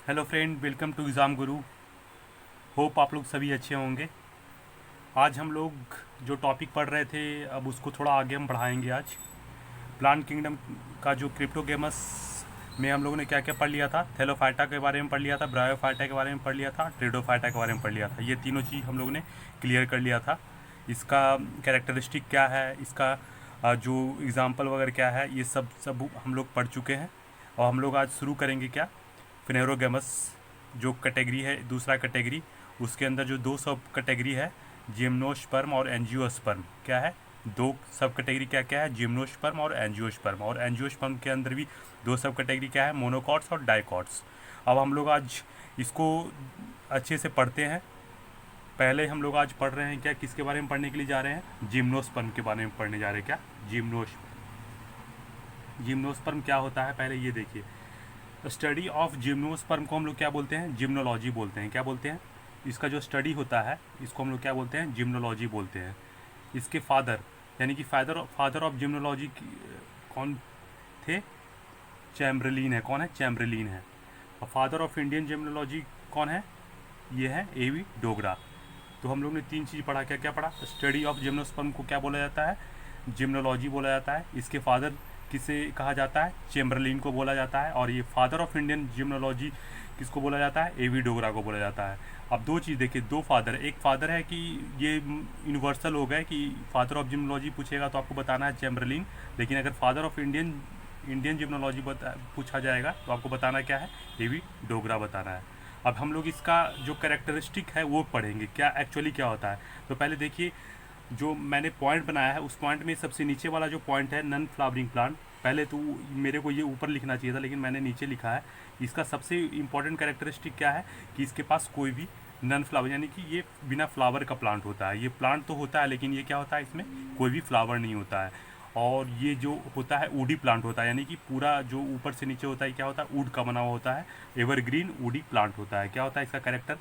Hello friend, welcome to exam guru. Hope आप लोग सभी अच्छे होंगे। आज हम लोग जो टॉपिक पढ़ रहे थे अब उसको थोड़ा आगे हम बढ़ाएंगे। आज प्लांट किंगडम का जो क्रिप्टोगेमस में हम लोगों ने क्या क्या पढ़ लिया था, थेलोफाइटा के बारे में पढ़ लिया था, ब्रायोफाइटा के बारे में पढ़ लिया था, ट्रेडोफाइटा के बारे में पढ़ लिया था। ये तीनों चीज़ हम लोगों ने क्लियर कर लिया था। इसका कैरेक्टरिस्टिक क्या है, इसका जो एग्ज़ाम्पल वगैरह क्या है, ये सब हम लोग पढ़ चुके हैं। और हम लोग आज शुरू करेंगे क्या, फिनेरोगेमस जो कैटेगरी है, दूसरा कैटेगरी, उसके अंदर जो दो सब कैटेगरी है, जिम्नोस्पर्म और एंजियोस्पर्म। क्या है, दो सब कैटेगरी क्या क्या है, जिम्नोस्पर्म और एंजियोस्पर्म। और एंजियोस्पर्म के अंदर भी दो सब कैटेगरी क्या है, मोनोकॉट्स और डाइकॉट्स। अब हम लोग आज इसको अच्छे से पढ़ते हैं। पहले हम लोग आज पढ़ रहे हैं क्या, किसके बारे में पढ़ने के लिए जा रहे हैं, जिम्नोस्पर्म के बारे में पढ़ने जा रहे हैं। क्या जिम्नोस्पर्म क्या होता है, पहले ये देखिए। स्टडी ऑफ जिम्नोस्पर्म को हम लोग क्या बोलते हैं, जिम्नोलॉजी बोलते हैं। क्या बोलते हैं, इसका जो स्टडी होता है इसको हम लोग क्या बोलते हैं, जिम्नोलॉजी बोलते हैं। इसके फादर यानी कि फादर ऑफ जिम्नोलॉजी कौन थे, चैम्बरलिन है। कौन है, चैम्बरलिन है। और फादर ऑफ इंडियन जिम्नोलॉजी कौन है, ये है एवी डोगरा। तो हम लोग ने तीन चीज़ पढ़ा। क्या क्या पढ़ा, स्टडी ऑफ जिम्नोस्पर्म को क्या बोला जाता है, जिम्नोलॉजी बोला जाता है। इसके फादर किसे कहा जाता है, चैम्बरलिन को बोला जाता है। और ये फादर ऑफ इंडियन जिम्नोलॉजी किसको बोला जाता है, एवी डोगरा को बोला जाता है। अब दो चीज़ देखिए, दो फादर, एक फादर है कि ये यूनिवर्सल हो गया कि फादर ऑफ जिम्नोलॉजी पूछेगा तो आपको बताना है चैम्बरलिन। लेकिन अगर फादर ऑफ इंडियन जिम्नोलॉजी पूछा जाएगा तो आपको बताना क्या है, एवी डोगरा बताना है। अब हम लोग इसका जो कैरेक्टरिस्टिक है वो पढ़ेंगे, क्या एक्चुअली क्या होता है। तो पहले देखिए, जो मैंने पॉइंट बनाया है उस पॉइंट में सबसे नीचे वाला जो पॉइंट है, नन फ्लावरिंग प्लांट। पहले तो मेरे को ये ऊपर लिखना चाहिए था लेकिन मैंने नीचे लिखा है। इसका सबसे इम्पॉर्टेंट कैरेक्टरिस्टिक क्या है कि इसके पास कोई भी नन फ्लावर यानी कि ये बिना फ्लावर का प्लांट होता है। ये प्लांट तो होता है लेकिन ये क्या होता है, इसमें कोई भी फ्लावर नहीं होता है। और ये जो होता है वुडी प्लांट होता है, यानी कि पूरा जो ऊपर से नीचे होता है क्या होता है, वुड का बना हुआ होता है। एवरग्रीन वुडी प्लांट होता है। क्या होता है इसका कैरेक्टर,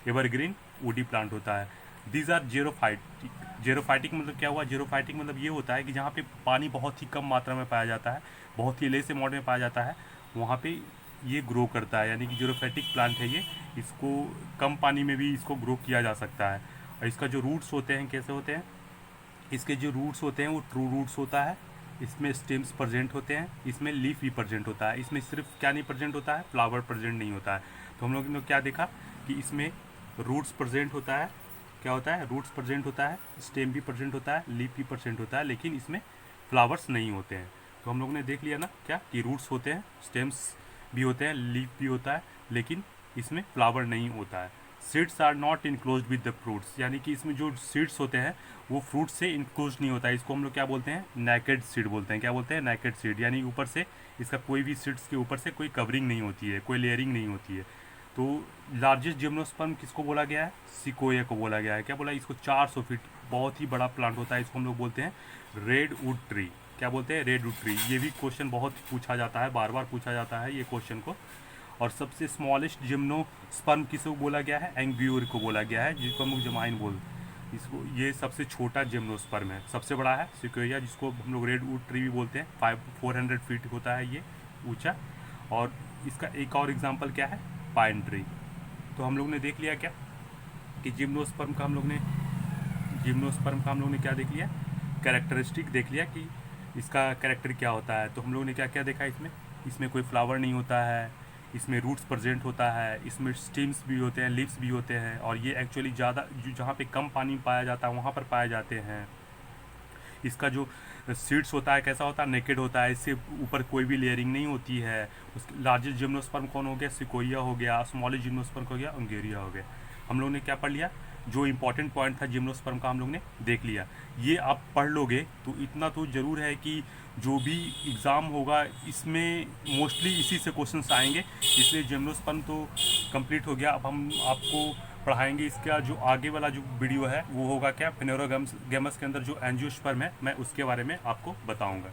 एवरग्रीन वुडी प्लांट होता है। These are xerophytic. जेरोफाइटिक मतलब क्या हुआ, जेरोफाइटिक मतलब ये होता है कि जहाँ पे पानी बहुत ही कम मात्रा में पाया जाता है, बहुत ही लेसे मॉड में पाया जाता है, वहाँ पे ये ग्रो करता है। यानी कि जेरोफाइटिक प्लांट है ये, इसको कम पानी में भी इसको ग्रो किया जा सकता है। और इसका जो रूट्स होते हैं कैसे होते हैं, इसके जो रूट्स होते हैं वो ट्रू रूट्स होता है। इसमें स्टेम्स प्रेजेंट होते हैं, इसमें लीफ भी प्रेजेंट होता है। इसमें सिर्फ क्या नहीं प्रेजेंट होता है, फ्लावर प्रेजेंट नहीं होता है। तो हम लोग ने क्या देखा कि इसमें रूट्स प्रेजेंट होता है, क्या होता है, रूट्स प्रेजेंट होता है, स्टेम भी प्रेजेंट होता है, लीफ भी प्रेजेंट होता है, लेकिन इसमें फ्लावर्स नहीं होते हैं। तो हम लोग ने देख लिया ना क्या, कि रूट्स होते हैं, स्टेम्स भी होते हैं, लीफ भी होता है, लेकिन इसमें फ्लावर नहीं होता है। Seeds are not enclose with the fruits, यानी कि इसमें जो सीड्स होते हैं वो फ्रूट से इनक्लोज नहीं होता है। इसको हम लोग क्या बोलते हैं, नैकेड सीड बोलते हैं। क्या बोलते हैं, नैकेड सीड, यानी ऊपर से इसका कोई भी सीड्स के ऊपर से कोई कवरिंग नहीं होती है, कोई लेयरिंग नहीं होती है। तो लार्जेस्ट जिम्नोस्पर्म किसको बोला गया है, सिकोया को बोला गया है। क्या बोला, इसको 400 फीट, बहुत ही बड़ा प्लांट होता है। इसको हम लोग बोलते हैं रेड वुड ट्री। क्या बोलते हैं, रेड वुड ट्री। ये भी क्वेश्चन बहुत पूछा जाता है, बार बार पूछा जाता है ये क्वेश्चन को। और सबसे स्मॉलेस्ट जिम्नोस्पर्म किसको बोला गया है, एंग्वियोर को बोला गया है, जिसको हम लोग जमाइन बोल, इसको, ये सबसे छोटा जिम्नोस्पर्म है। सबसे बड़ा है सिकोया, जिसको हम लोग रेड वुड ट्री भी बोलते हैं। 400 फीट होता है ये ऊंचा। और इसका एक और एग्जांपल क्या है, पाइन ट्री। तो हम लोग ने देख लिया क्या कि जिम्नोस्पर्म का हम लोग ने क्या देख लिया, कैरेक्टरिस्टिक देख लिया कि इसका कैरेक्टर क्या होता है। तो हम लोग ने क्या क्या देखा, इसमें कोई फ्लावर नहीं होता है, इसमें रूट्स प्रेजेंट होता है, इसमें स्टीम्स भी होते हैं, लीव्स भी होते हैं। और ये एक्चुअली ज़्यादा जहाँ पे कम पानी पाया जाता है वहाँ पर पाए जाते हैं। इसका जो सीड्स होता है कैसा होता है, नेकेड होता है, इससे ऊपर कोई भी लेयरिंग नहीं होती है। उसके लार्जेस्ट जिम्नोस्पर्म कौन हो गया, सिकोया हो गया। स्मॉलेस्ट जिम्नोस्पर्म हो गया, अंगेरिया हो गया। हम लोग ने क्या पढ़ लिया, जो इंपॉर्टेंट पॉइंट था जिम्नोस्पर्म का हम लोग ने देख लिया। ये आप पढ़ लोगे तो इतना तो ज़रूर है कि जो भी एग्ज़ाम होगा इसमें मोस्टली इसी से क्वेश्चंस आएंगे। इसलिए जिम्नोस्पर्म तो कंप्लीट हो गया। अब हम आपको पढ़ाएंगे इसका जो आगे वाला जो वीडियो है वो होगा क्या, फिनेरोगेमस के अंदर जो एंजियोस्पर्म है मैं उसके बारे में आपको बताऊंगा।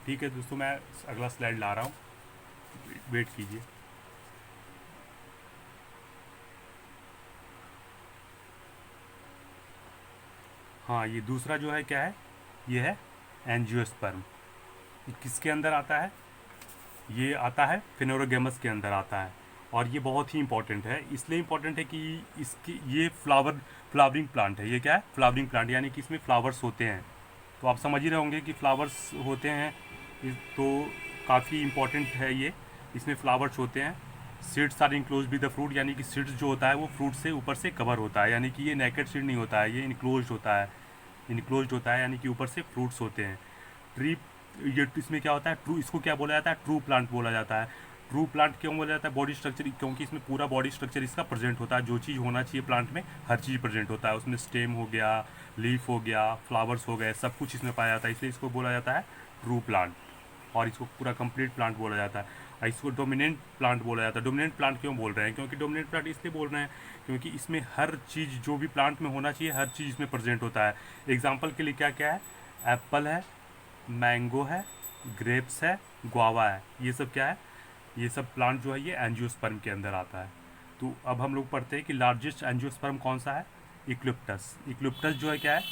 ठीक है दोस्तों, मैं अगला स्लाइड ला रहा हूँ, वेट कीजिए। हाँ, ये दूसरा जो है क्या है, ये है एंजियोस्पर्म। किसके अंदर आता है, ये आता है फिनेरोगेमस के अंदर आता है। और ये बहुत ही इंपॉर्टेंट है। इसलिए इंपॉर्टेंट है कि इसकी ये फ्लावरिंग प्लांट है। ये क्या है? फ्लावरिंग प्लांट, यानी कि इसमें फ्लावर्स होते हैं। तो आप समझ ही रहे होंगे कि फ्लावर्स होते हैं, तो काफ़ी इम्पोर्टेंट है ये। इसमें फ्लावर्स होते हैं। Seeds are enclose with the fruit, यानी कि सीड्स जो होता है वो फ्रूट से ऊपर से कवर होता है, यानी कि ये नेकेड सीड नहीं होता है, ये इनक्लोज होता है। इनक्लोज होता है यानी कि ऊपर से फ्रूट्स होते हैं। ट्री, ये इसमें क्या होता है? ट्रू, इसको क्या बोला जाता है? ट्रू प्लांट बोला जाता है। ट्रू प्लांट क्यों बोला जाता है? बॉडी स्ट्रक्चर, क्योंकि इसमें पूरा बॉडी स्ट्रक्चर इसका प्रेजेंट होता है। जो चीज़ होना चाहिए प्लांट में, हर चीज़ प्रेजेंट होता है उसमें। स्टेम हो गया, लीफ हो गया, फ्लावर्स हो गए, सब कुछ इसमें पाया जाता है, इसलिए इसको बोला जाता है ट्रू प्लांट। और इसको पूरा कंप्लीट प्लांट बोला जाता है। और इसको डोमिनेंट प्लांट बोला जाता है। डोमिनेंट प्लांट क्यों बोल रहे हैं? क्योंकि डोमिनेंट प्लांट इसलिए बोल रहे हैं क्योंकि इसमें हर चीज़ जो भी प्लांट में होना चाहिए, हर चीज़ इसमें प्रेजेंट होता है। एग्जाम्पल के लिए क्या क्या है? एप्पल है, मैंगो है, ग्रेप्स है, गुआवा है। ये सब क्या है? ये सब प्लांट जो है ये एंजियोस्पर्म के अंदर आता है। तो अब हम लोग पढ़ते हैं कि लार्जेस्ट एंजियोस्पर्म कौन सा है? इक्लिप्टस। इक्लिप्टस जो है क्या है?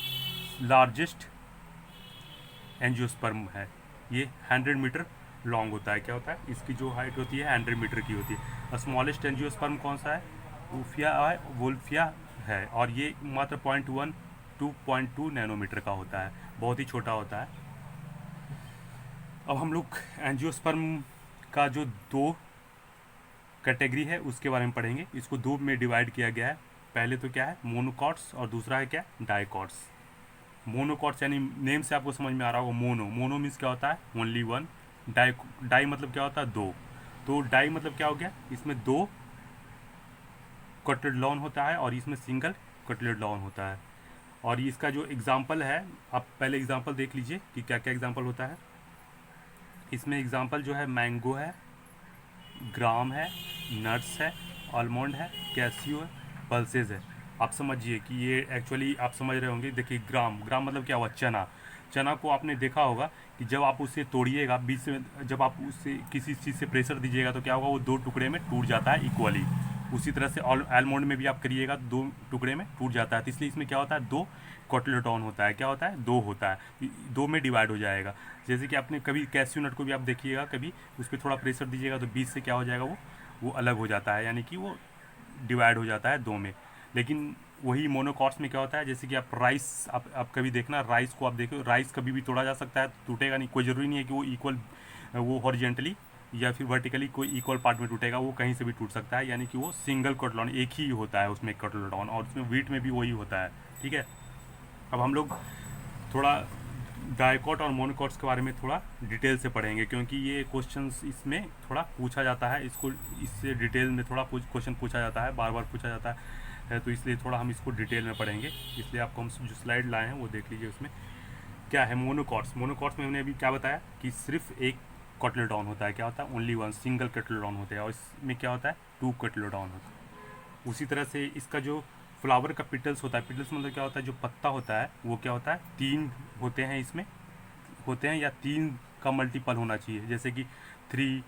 लार्जेस्ट एंजियोस्पर्म है। ये 100 मीटर लॉन्ग होता है। क्या होता है? इसकी जो हाइट होती है 100 मीटर की होती है। स्मॉलेस्ट एंजियोस्पर्म कौन सा है? वुल्फिया है, वुल्फिया है, और ये मात्र 0.1 2.2 नैनोमीटर का होता है, बहुत ही छोटा होता है। अब हम लोग एंजियोस्पर्म का जो दो कैटेगरी है उसके बारे में पढ़ेंगे। इसको दो में डिवाइड किया गया है। पहले तो क्या है? मोनोकॉट्स, और दूसरा है क्या? डाइकॉट्स। मोनोकॉट्स यानी नेम से आपको समझ में आ रहा होगा, मोनो। मोनो मीन्स क्या होता है? Only one. डाई मतलब क्या होता है? दो। तो डाई मतलब क्या हो गया? इसमें दो कॉटिलेडॉन होता है और इसमें सिंगल कॉटिलेडॉन होता है। और इसका जो एग्जाम्पल है, आप पहले एग्जाम्पल देख लीजिए कि क्या क्या एग्जाम्पल होता है। इसमें एग्जाम्पल जो है मैंगो है, ग्राम है, नट्स है, आलमंड है, कैसियो है, पल्सेज है। आप समझिए कि ये एक्चुअली आप समझ रहे होंगे। देखिए ग्राम, ग्राम मतलब क्या हुआ? चना। चना को आपने देखा होगा कि जब आप उसे तोड़िएगा बीच में, जब आप उससे किसी चीज़ से प्रेशर दीजिएगा तो क्या होगा? वो दो टुकड़े में टूट जाता है इक्वली। उसी तरह से आलमंड में भी आप करिएगा, दो टुकड़े में टूट जाता है। तो इसलिए इसमें क्या होता है? दो कॉटिलेडॉन होता है। क्या होता है? दो होता है, दो में डिवाइड हो जाएगा। जैसे कि आपने कभी कैस्यू नट को भी आप देखिएगा, कभी उस पर थोड़ा प्रेशर दीजिएगा तो बीच से क्या हो जाएगा? वो अलग हो जाता है, यानी कि वो डिवाइड हो जाता है दो में। लेकिन वही मोनोकॉट्स में क्या होता है? जैसे कि आप राइस, आप कभी देखना, राइस को आप देखो, राइस कभी भी तोड़ा जा सकता है, टूटेगा नहीं। कोई ज़रूरी नहीं है कि वो इक्वल, वो हॉरिजेंटली या फिर वर्टिकली कोई इक्वल पार्ट में टूटेगा, वो कहीं से भी टूट सकता है। यानी कि वो सिंगल कॉटिलेडॉन एक ही होता है उसमें कॉटिलेडॉन, और उसमें व्हीट में भी वही होता है। ठीक है। अब हम लोग थोड़ा डाइकॉट और मोनोकॉट्स के बारे में थोड़ा डिटेल से पढ़ेंगे, क्योंकि ये क्वेश्चंस इसमें थोड़ा पूछा जाता है। इसको इससे डिटेल में थोड़ा क्वेश्चन पूछा जाता है, बार बार पूछा जाता है, तो इसलिए थोड़ा हम इसको डिटेल में पढ़ेंगे। इसलिए आपको हम जो स्लाइड लाए हैं वो देख लीजिए। उसमें क्या है? मोनोकॉट्स। मोनोकॉट्स में हमने अभी क्या बताया कि सिर्फ एक कॉटिलेडॉन होता है। क्या होता है? ओनली वन, सिंगल कॉटिलेडॉन होता है। और इसमें क्या होता है? टू कॉटिलेडॉन होता है। उसी तरह से इसका जो फ्लावर का पिटल्स होता है, पिटल्स मतलब क्या होता है? जो पत्ता होता है वो क्या होता है? तीन होते हैं इसमें, होते हैं, या तीन का मल्टीपल होना चाहिए। जैसे कि 3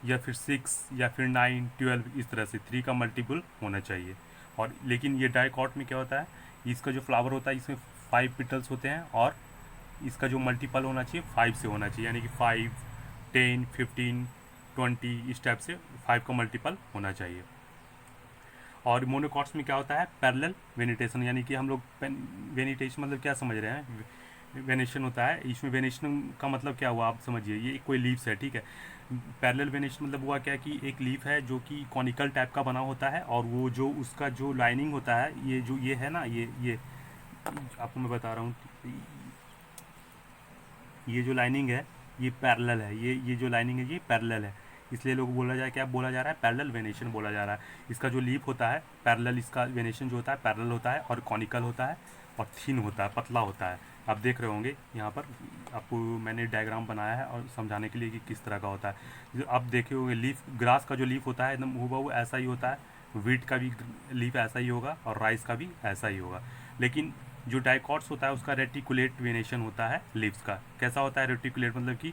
या फिर 6 या फिर 9 12, इस तरह से 3 का मल्टीपल होना चाहिए। और लेकिन ये डाइकॉट में क्या होता है? इसका जो फ्लावर होता है इसमें 5 पिटल्स होते हैं, और इसका जो मल्टीपल होना चाहिए 5 से होना चाहिए, यानी कि 5 10 15 20 इस टाइप से 5 का मल्टीपल होना चाहिए। और मोनोकॉट्स में क्या होता है? पैरेलल वेनिटेशन, यानी कि हम लोग वेनिटेशन मतलब क्या समझ रहे हैं? वेनेशन होता है। इसमें वेनेशन का मतलब क्या हुआ? आप समझिए, ये कोई लीव्स है, ठीक है। पैरेलल वेनेशन मतलब हुआ क्या कि एक लीफ है जो कि कॉनिकल टाइप का बना होता है, और वो जो उसका जो लाइनिंग होता है, ये जो ये है ना, ये आपको मैं बता रहा हूँ, ये जो लाइनिंग है ये पैरेलल है। ये जो लाइनिंग है ये पैरेलल है, इसलिए लोग बोला जाए, क्या बोला जा रहा है? पैरेलल वेनेशन बोला जा रहा है। इसका जो लीफ होता है पैरेलल, इसका वेनेशन जो होता है पैरेलल होता है, और कॉनिकल होता है, और थिन होता है, पतला होता है। आप देख रहे होंगे यहाँ पर, आपको मैंने डायग्राम बनाया है और समझाने के लिए कि किस तरह का होता है। जो आप देखे होंगे लीफ, ग्रास का जो लीफ होता है एकदम हूबहू ऐसा ही होता है, वीट का भी लीफ ऐसा ही होगा, और राइस का भी ऐसा ही होगा। लेकिन जो डाइकॉट्स होता है उसका रेटिकुलेट वेनेशन होता है लीव्स का। कैसा होता है रेटिकुलेट? मतलब कि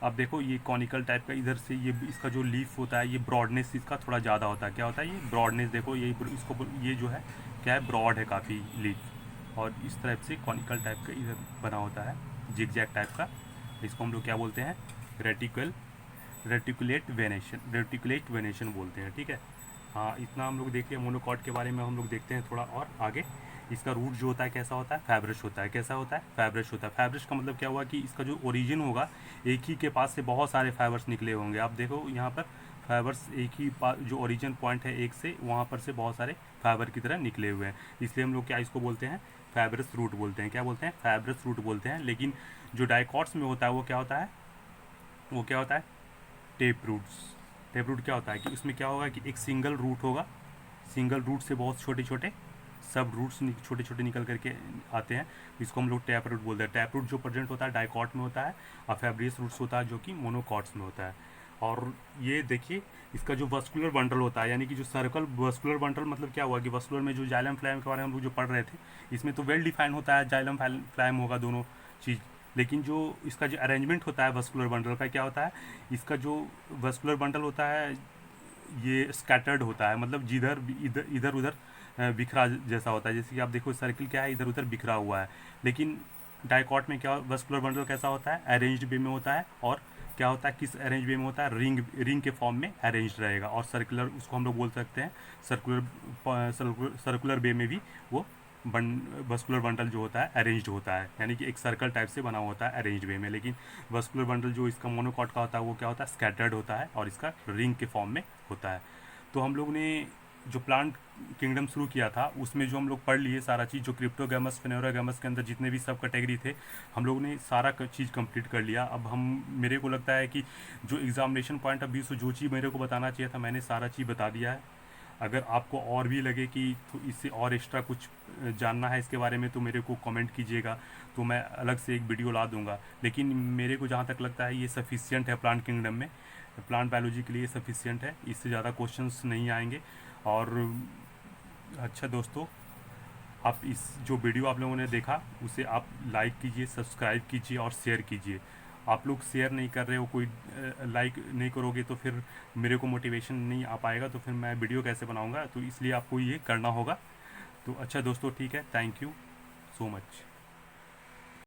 अब देखो ये कॉनिकल टाइप का, इधर से ये इसका जो लीफ होता है ये ब्रॉडनेस इसका थोड़ा ज़्यादा होता है। क्या होता है? ये ब्रॉडनेस, देखो ये इसको, ये जो है क्या है? ब्रॉड है काफ़ी लीफ, और इस टाइप से कॉनिकल टाइप का इधर बना होता है, जिगजैग टाइप का। इसको हम लोग क्या बोलते हैं? रेटिकल रेटिकुलेट वेनेशन बोलते हैं, ठीक है। हाँ, इतना हम लोग देख लिया मोनोकॉट के बारे में। हम लोग देखते हैं थोड़ा और आगे। इसका रूट जो होता है कैसा होता है, फाइब्रस होता है। कैसा होता है, फाइब्रस होता है। फाइब्रस का मतलब क्या हुआ कि इसका जो ओरिजिन होगा, एक ही के पास से बहुत सारे फाइबर्स निकले होंगे। आप देखो यहाँ पर फाइबर्स एक ही जो ओरिजिन पॉइंट है एक से, वहाँ पर से बहुत सारे फाइबर की तरह निकले हुए हैं। इसलिए हम लोग क्या इसको बोलते हैं, फाइब्रस रूट बोलते हैं। क्या बोलते हैं, फाइब्रस रूट बोलते हैं। लेकिन जो डाइकॉट्स में होता है वो क्या होता है, वो क्या होता है, टेप रूट्स। टेप रूट क्या होता है कि उसमें क्या होगा कि एक सिंगल रूट होगा, सिंगल रूट से बहुत छोटे छोटे सब रूट्स छोटे छोटे निकल करके आते हैं। इसको हम लोग टैप रूट बोलते हैं। टैप रूट जो प्रेजेंट होता है डाइकॉट में होता है, और फैब्रियस रूट्स होता है जो कि मोनोकॉट्स में होता है। और ये देखिए इसका जो वस्कुलर बंडल होता है, यानी कि जो सर्कल वस्कुलर बंडल मतलब क्या हुआ कि वस्कुलर में जो जाइलम फ्लाइम के बारे में हम लोग जो पढ़ रहे थे, इसमें तो वेल डिफाइन होता है जाइलम फ्लाइम होगा दोनों चीज़। लेकिन जो इसका जो अरेंजमेंट होता है वस्कुलर बंडल का, क्या होता है, इसका जो वस्कुलर बंडल होता है ये स्कैटर्ड होता है, मतलब जिधर इधर इधर उधर बिखरा जैसा होता है। जैसे कि आप देखो सर्किल क्या है, इधर उधर बिखरा हुआ है। लेकिन डाइकॉट में क्या वस्कुलर बंडल कैसा होता है, अरेंज्ड वे में होता है। और क्या होता है, किस अरेंज वे में होता है, रिंग के फॉर्म में अरेंज रहेगा। और सर्कुलर उसको हम लोग बोल सकते हैं सर्कुलर वे में भी वो वस्कुलर बंडल जो होता है अरेंज्ड होता है, यानी कि एक सर्कल टाइप से बना हुआ होता है अरेंज्ड वे में। लेकिन वस्कुलर बंडल जो इसका मोनोकॉट का होता है वो क्या होता है, स्कैटर्ड होता है और इसका रिंग के फॉर्म में होता है। तो हम लोग ने जो प्लांट किंगडम शुरू किया था उसमें जो हम लोग पढ़ लिए सारा चीज़, जो क्रिप्टोगैमस फेनोरागैमस के अंदर जितने भी सब कैटेगरी थे, हम लोग ने सारा चीज़ कंप्लीट कर लिया। अब हम, मेरे को लगता है कि जो एग्जामिनेशन पॉइंट ऑफ व्यू से जो चीज़ मेरे को बताना चाहिए था मैंने सारा चीज़ बता दिया है। अगर आपको और भी लगे कि तो इससे और एक्स्ट्रा कुछ जानना है इसके बारे में तो मेरे को कमेंट कीजिएगा, तो मैं अलग से एक वीडियो ला दूंगा। लेकिन मेरे को जहाँ तक लगता है ये सफिशियंट है प्लांट किंगडम में, प्लांट बायोलॉजी के लिए सफिशियंट है, इससे ज़्यादा क्वेश्चंस नहीं आएंगे। और अच्छा दोस्तों, आप इस जो वीडियो आप लोगों ने देखा उसे आप लाइक कीजिए, सब्सक्राइब कीजिए और शेयर कीजिए। आप लोग शेयर नहीं कर रहे हो, कोई लाइक नहीं करोगे तो फिर मेरे को मोटिवेशन नहीं आ पाएगा, तो फिर मैं वीडियो कैसे बनाऊंगा। तो इसलिए आपको ये करना होगा। तो अच्छा दोस्तों, ठीक है, थैंक यू सो मच।